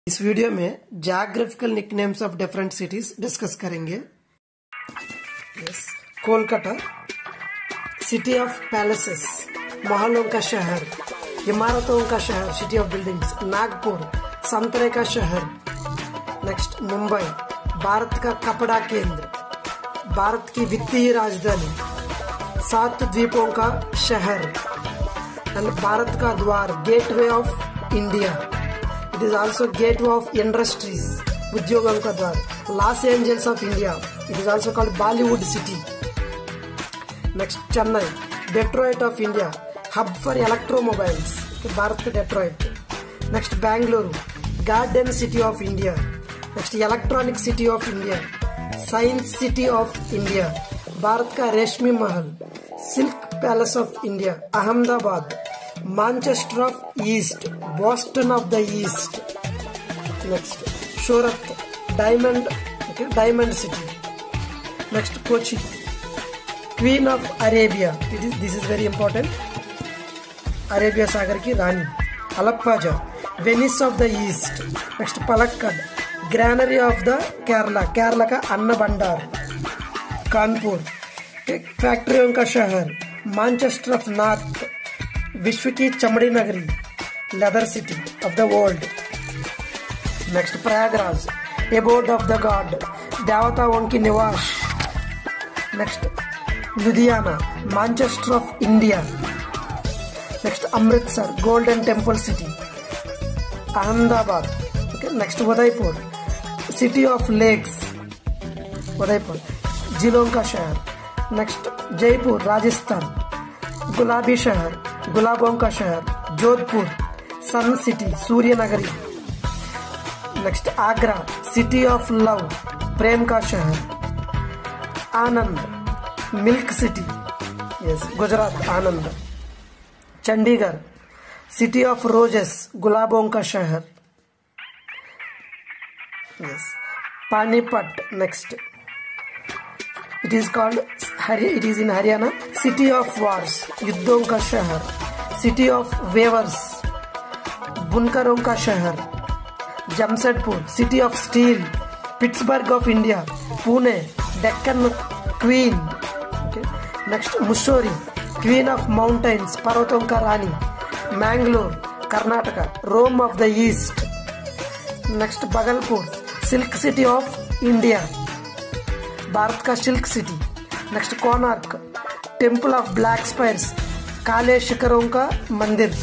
इस वीडियो में geographical nicknames of different cities discuss करेंगे। कोलकाता, सिटी ऑफ पैलेसेस, महलों का शहर, इमारतों का शहर, सिटी ऑफ बिल्डिंग्स। नागपुर, संतरे का शहर। नेक्स्ट मुंबई, भारत का कपड़ा केंद्र, भारत की वित्तीय राजधानी, 7 द्वीपों का शहर एंड भारत का द्वार, gateway of India. It is also gateway of industries, उद्योगों का द्वार। Los Angeles of India, it is also called Bollywood city. Next Chennai, Detroit of India, hub for electromobiles, Bharat का Detroit. Next Bengaluru, garden city of India. Next electronic city of India, science city of India, Bharat का रेशमी महल, silk palace of India. Ahmedabad, Manchester of East, Boston of the East. Next Surat, diamond city. Next Kochi, queen of Arabia, this is very important, Arabia सागर की रानी। Alappuzha, Venice of the East. Next Palakkad, granary of the Kerala, Kerala का अन्न भंडार। कानपुर, फैक्ट्रियों का शहर, Manchester of north, विश्व की चमड़ी नगरी, leather city of the world. Next Prayagraj, abode of the god, देवताओं की निवास। Next Ludhiana, Manchester of India. Next Amritsar, Golden Temple city. Ahmedabad, next Udaipur, city of lakes, Udaipur, जिलों का शहर। नेक्स्ट जयपुर, राजस्थान, गुलाबी शहर, गुलाबों का शहर। जोधपुर, सन सिटी, सूर्य नगरी। Next Agra, city of love, प्रेम का शहर। Anand, milk city, yes, Gujarat, Anand. Chandigarh, city of roses, गुलाबों का शहर, yes. Panipat, next it is in Haryana, city of wars, युद्धों का शहर। सिटी ऑफ वेवर्स, बुनकरों का शहर। Jamshedpur, city of steel, Pittsburgh of India. Pune, Deccan queen. Next Mussoorie, queen of mountains, पर्वतों का रानी। Mangalore, Karnataka, Rome of the East. Next Bhagalpur, silk city of India, Bharat का सिल्क सिटी। नेक्स्ट Konark, temple of black spires, काले शिखरों का मंदिर।